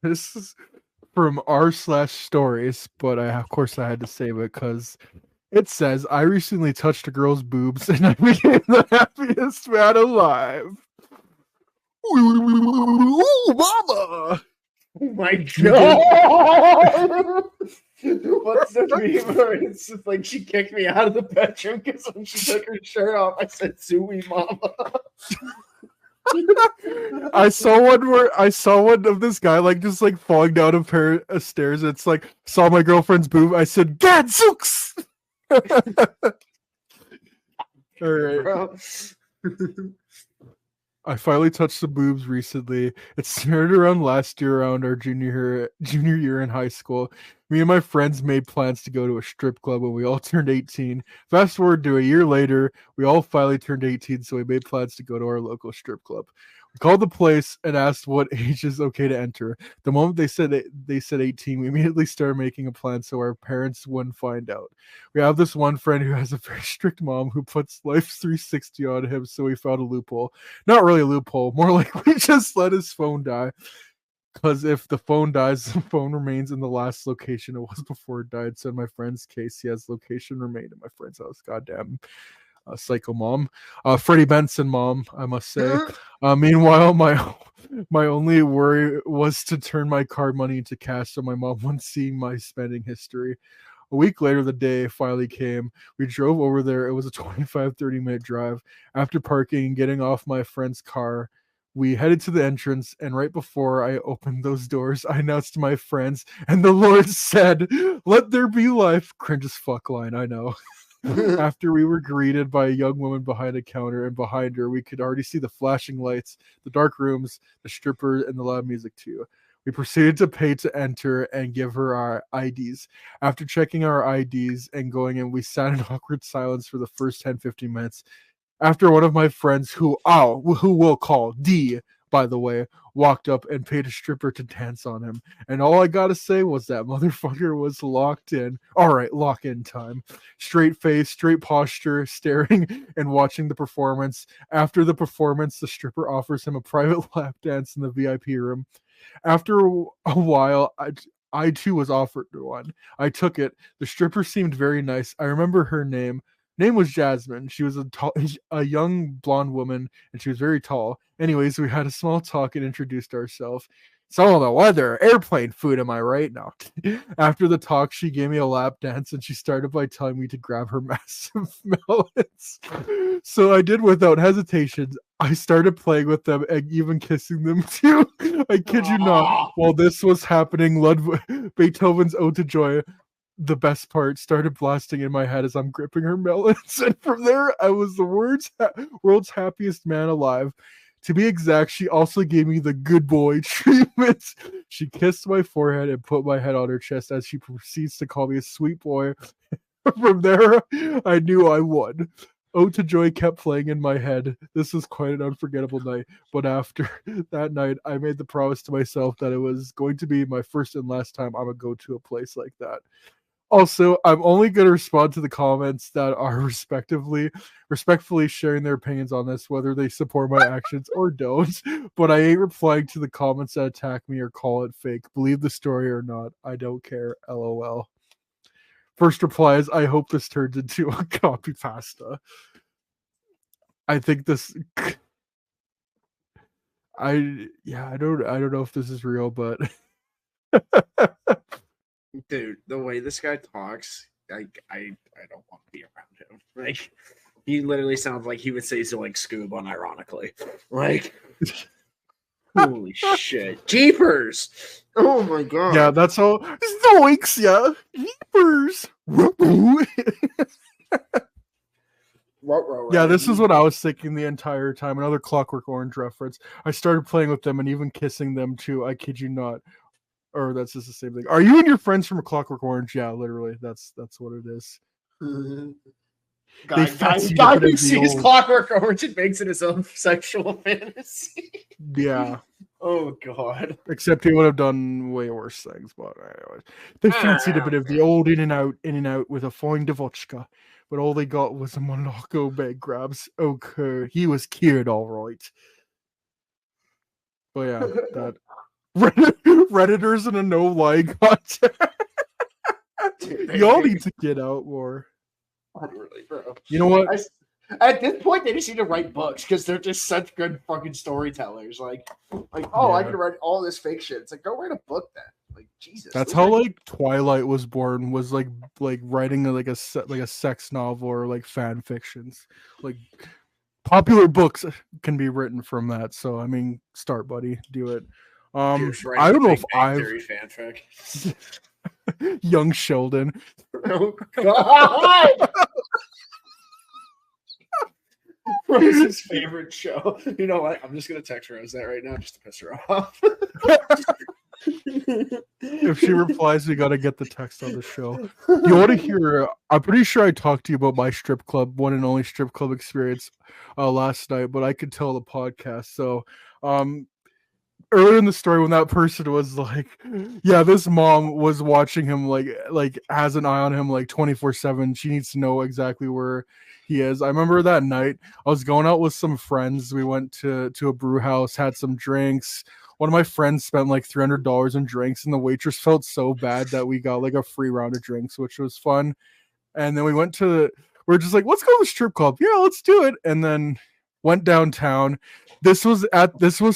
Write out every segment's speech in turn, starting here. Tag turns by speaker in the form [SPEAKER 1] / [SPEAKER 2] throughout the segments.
[SPEAKER 1] This is from r/stories, but of course I had to save it because it says I recently touched a girl's boobs and I became the happiest man alive. Ooh, mama!
[SPEAKER 2] Oh my
[SPEAKER 1] You did.
[SPEAKER 2] god! What's the meme where it's just like she kicked me out of the bedroom because when she took her shirt off, I said "Zooey mama."
[SPEAKER 1] I saw one of this guy like just like falling down a pair of stairs. It's like saw my girlfriend's boob. I said, "Gadzooks!" All right.
[SPEAKER 2] Bro.
[SPEAKER 1] I finally touched the boobs recently. It started around last year, around our junior year in high school. Me and my friends made plans to go to a strip club when we all turned 18. Fast forward to a year later, we all finally turned 18, so we made plans to go to our local strip club. We called the place and asked what age is okay to enter. The moment they said 18, we immediately started making a plan so our parents wouldn't find out. We have this one friend who has a very strict mom who puts Life's 360 on him, so we found a loophole. Not really a loophole, more like we just let his phone die. Because if the phone dies, the phone remains in the last location it was before it died. So in my friend's case, he has location remained in my friend's house. Goddamn, psycho mom, Freddie Benson mom, I must say. Meanwhile, my only worry was to turn my card money into cash, so my mom wouldn't see my spending history. A week later, the day finally came. We drove over there. It was a 25-30 minute drive. After parking and getting off my friend's car, we headed to the entrance, and right before I opened those doors, I announced to my friends, and the Lord said, "Let there be life." Cringe as fuck line, I know. After we were greeted by a young woman behind a counter, and behind her, we could already see the flashing lights, the dark rooms, the stripper, and the loud music too. We proceeded to pay to enter and give her our IDs. After checking our IDs and going in, we sat in awkward silence for the first 10-15 minutes. After one of my friends, who will call D, by the way, walked up and paid a stripper to dance on him. And all I gotta say was that motherfucker was locked in. All right, lock in time. Straight face, straight posture, staring and watching the performance. After the performance, the stripper offers him a private lap dance in the VIP room. After a while, I too was offered one. I took it. The stripper seemed very nice. I remember her name was Jasmine. She was a young blonde woman, and she was very tall. Anyways, we had a small talk and introduced ourselves. So the weather, airplane food, am I right? No. After the talk, she gave me a lap dance, and she started by telling me to grab her massive melons. So I did without hesitation. I started playing with them and even kissing them too. I kid you not. While this was happening, Beethoven's Ode to Joy, the best part, started blasting in my head as I'm gripping her melons, and from there I was the world's happiest man alive. To be exact, she also gave me the good boy treatment. She kissed my forehead and put my head on her chest as she proceeds to call me a sweet boy. From there, I knew I won. Ode to Joy kept playing in my head. This was quite an unforgettable night, but after that night, I made the promise to myself that it was going to be my first and last time I would go to a place like that. Also, I'm only going to respond to the comments that are respectfully sharing their opinions on this, whether they support my actions or don't. But I ain't replying to the comments that attack me or call it fake. Believe the story or not, I don't care. LOL. First reply is, I hope this turns into a copy pasta. I think this. I don't know if this is real, but.
[SPEAKER 2] Dude, the way this guy talks, I don't want to be around him. Like, he literally sounds like he would say Zoink Scoob unironically. Like, holy shit. Jeepers! Oh my god.
[SPEAKER 1] Yeah, that's all. Zoinks, yeah. Jeepers! Yeah, this is what I was thinking the entire time. Another Clockwork Orange reference. I started playing with them and even kissing them too. I kid you not. Or that's just the same thing. Are you and your friends from A Clockwork Orange? Yeah, literally. That's what it is.
[SPEAKER 2] Guy who sees Clockwork Orange and makes it his own sexual fantasy.
[SPEAKER 1] Yeah.
[SPEAKER 2] Oh god.
[SPEAKER 1] Except he would have done way worse things. But anyways, they fancied a bit of the old in and out with a fine vodka. But all they got was a Monaco bag grabs. Okay, he was cured all right. But yeah, that Redditors in a no lie contest. Y'all need to get out more.
[SPEAKER 2] Literally, bro.
[SPEAKER 1] You know what?
[SPEAKER 2] At this point, they just need to write books because they're just such good fucking storytellers. Like, oh,
[SPEAKER 1] Yeah.
[SPEAKER 2] I can write all this fiction. It's like, go write a book then. Like, Jesus.
[SPEAKER 1] That's how like Twilight was born. Was like writing like a sex novel or like fan fictions. Like popular books can be written from that. So I mean, start, buddy, do it. I don't know if I've
[SPEAKER 2] fanfic.
[SPEAKER 1] Young Sheldon.
[SPEAKER 2] Oh God. Rose's favorite show. You know what? I'm just gonna text Rose that right now just to piss her off.
[SPEAKER 1] If she replies, we gotta get the text on the show. You want to hear? I'm pretty sure I talked to you about my strip club, one and only strip club experience, last night, but I could tell the podcast. So, earlier in the story, when that person was like, "Yeah, this mom was watching him, like has an eye on him, like 24/7. She needs to know exactly where he is." I remember that night I was going out with some friends. We went to a brew house, had some drinks. One of my friends spent like $300 in drinks, and the waitress felt so bad that we got like a free round of drinks, which was fun. And then we're just like, let's go to the strip club. Yeah, let's do it. And then went downtown. This was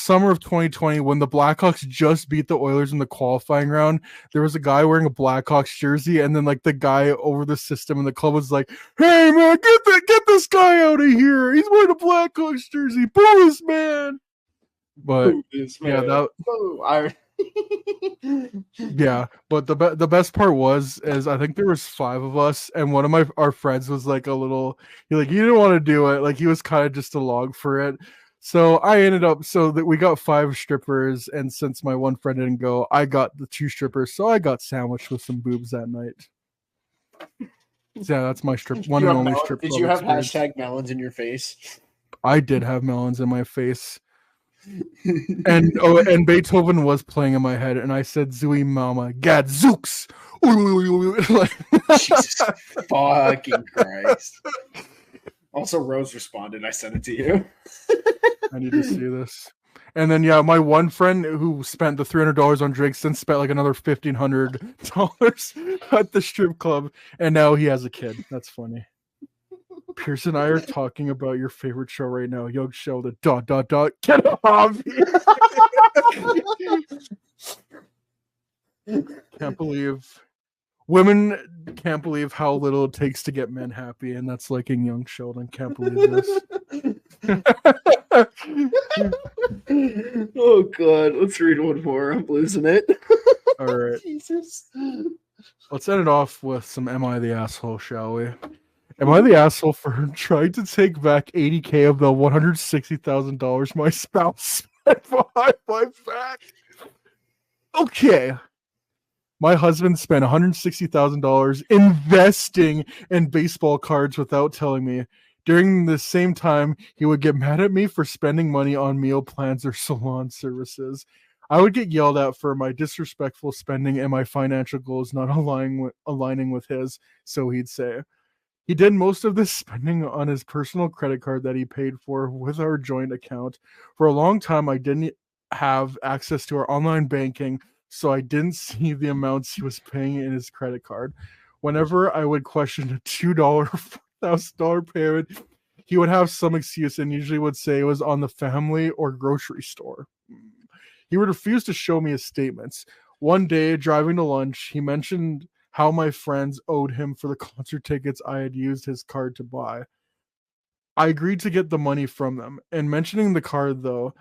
[SPEAKER 1] summer of 2020 when the Blackhawks just beat the Oilers in the qualifying round. There was a guy wearing a Blackhawks jersey, and then like the guy over the system in the club was like, "Hey man, get this guy out of here. He's wearing a Blackhawks jersey. Boo this man." But yeah, yeah, but the best part is I think there was 5 of us, and one of our friends was like he didn't want to do it, like he was kind of just along for it. So I ended up so that we got 5 strippers, and since my one friend didn't go, I got the 2 strippers, so I got sandwiched with some boobs that night. Yeah, that's my one and only strip.
[SPEAKER 2] Did you have hashtag melons in your face?
[SPEAKER 1] I did have melons in my face. And Beethoven was playing in my head, and I said, "Zooey Mama, Gadzooks."
[SPEAKER 2] Jesus fucking Christ. Also, Rose responded. I sent it to you.
[SPEAKER 1] I need to see this. And then, yeah, my one friend who spent the $300 on drinks then spent like another $1,500 at the strip club, and now he has a kid. That's funny. Pierce and I are talking about your favorite show right now, Young Sheldon. ... Get off! Can't believe women can't believe how little it takes to get men happy, and that's like in Young Sheldon. Can't believe this.
[SPEAKER 2] Oh God, let's read one more. I'm losing it.
[SPEAKER 1] All right,
[SPEAKER 2] Jesus.
[SPEAKER 1] Let's end it off with some "Am I the Asshole?" Shall we? Am I the asshole for trying to take back $80,000 of the $160,000 my spouse spent behind my back? Okay. My husband spent $160,000 investing in baseball cards without telling me. During the same time, he would get mad at me for spending money on meal plans or salon services. I would get yelled at for my disrespectful spending and my financial goals not aligning with his, so he'd say. He did most of this spending on his personal credit card that he paid for with our joint account. For a long time, I didn't have access to our online banking, so I didn't see the amounts he was paying in his credit card. Whenever I would question a $2 $4,000 payment, he would have some excuse and usually would say it was on the family or grocery store. He would refuse to show me his statements. One day, driving to lunch, he mentioned how my friends owed him for the concert tickets I had used his card to buy. I agreed to get the money from them. And mentioning the card, though,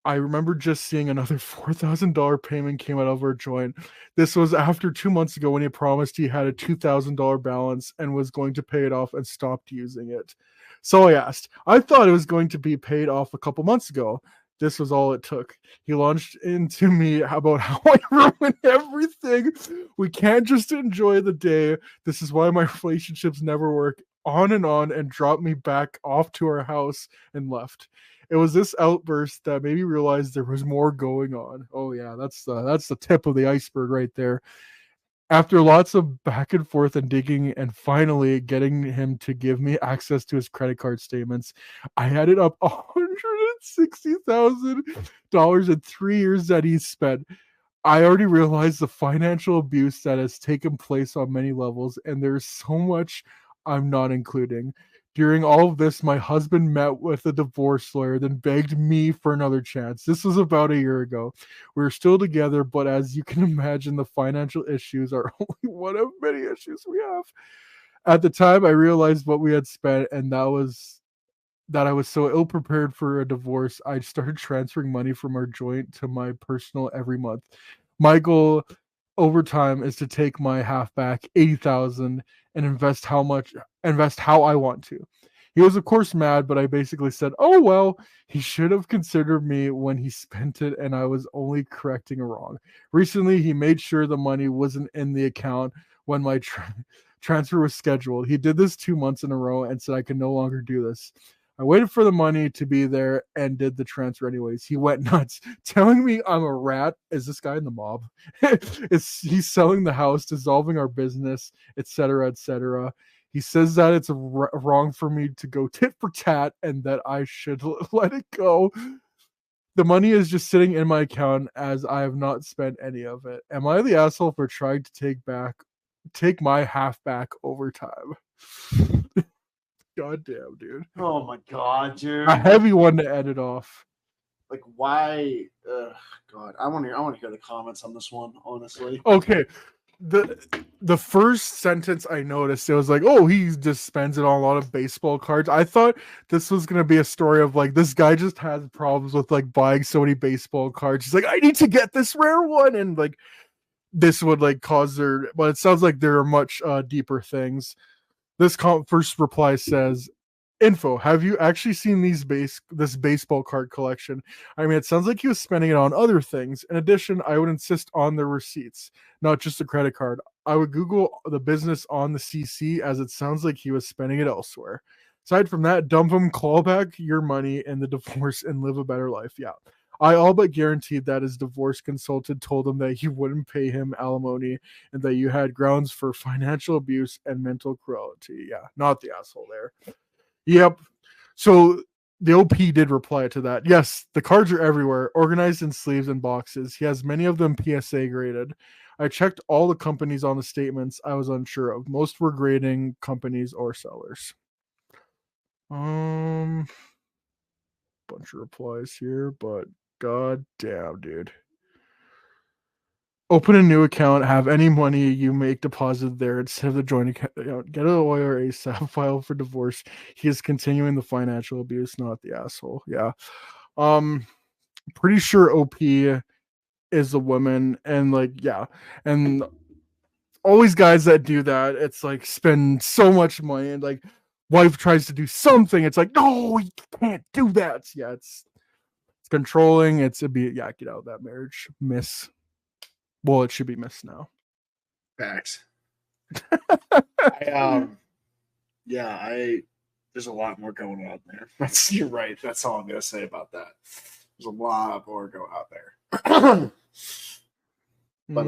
[SPEAKER 1] I remember just seeing another $4,000 payment came out of our joint. This was after 2 months ago when he promised he had a $2,000 balance and was going to pay it off and stopped using it. So I asked. I thought it was going to be paid off a couple months ago. This was all it took. He launched into me about how I ruined everything. We can't just enjoy the day. This is why my relationships never work. On, and dropped me back off to our house and left. It was this outburst that made me realize there was more going on. Oh yeah, that's the tip of the iceberg right there. After lots of back and forth and digging and finally getting him to give me access to his credit card statements, I added up $160,000 in 3 years that he spent. I already realized the financial abuse that has taken place on many levels, and there's so much I'm not including. During all of this, my husband met with a divorce lawyer, then begged me for another chance. This was about a year ago. We were still together, but as you can imagine, the financial issues are only one of many issues we have. At the time, I realized what we had spent, and that I was so ill prepared for a divorce, I started transferring money from our joint to my personal every month. My goal over time is to take my half back, 80,000, and invest how I want to. He was of course mad, but I basically said, "Oh well, he should have considered me when he spent it, and I was only correcting a wrong." Recently, he made sure the money wasn't in the account when my transfer was scheduled. He did this 2 months in a row and said I could no longer do this. I waited for the money to be there and did the transfer anyways. He went nuts, telling me I'm a rat. Is this guy in the mob? He's selling the house, dissolving our business, etc., etc. He says that it's wrong for me to go tit for tat and that I should let it go. The money is just sitting in my account as I have not spent any of it. Am I the asshole for trying to take my half back over time? God damn, dude.
[SPEAKER 2] Oh my god, dude.
[SPEAKER 1] A heavy one to edit off.
[SPEAKER 2] Like why? God, I want to hear the comments on this one. Honestly.
[SPEAKER 1] Okay, the first sentence I noticed, it was like, oh, he just spends it on a lot of baseball cards. I thought this was gonna be a story of like this guy just has problems with like buying so many baseball cards. He's like, I need to get this rare one, and like this would like cause their. But it sounds like there are much deeper things. This first reply says, info, have you actually seen this baseball card collection? I mean, it sounds like he was spending it on other things. In addition, I would insist on the receipts, not just a credit card. I would Google the business on the CC, as it sounds like he was spending it elsewhere. Aside from that, dump him, claw back your money in the divorce, and live a better life. Yeah. I all but guaranteed that his divorce consultant told him that you wouldn't pay him alimony and that you had grounds for financial abuse and mental cruelty. Yeah, not the asshole there. Yep. So the OP did reply to that. Yes, the cards are everywhere, organized in sleeves and boxes. He has many of them PSA graded. I checked all the companies on the statements I was unsure of. Most were grading companies or sellers. Bunch of replies here, but god damn, dude. Open a new account, have any money you make deposited there instead of the joint account. Get a lawyer ASAP, file for divorce. He is continuing the financial abuse, not the asshole. Yeah. Pretty sure OP is a woman, and like, yeah. And always guys that do that, it's like spend so much money, and like wife tries to do something, it's like, no, you can't do that. Yeah, it's controlling. Get out of that marriage, miss. Well, it should be missed now.
[SPEAKER 2] Facts. There's a lot more going on there. You're right. That's all I'm gonna say about that. There's a lot more going out there. But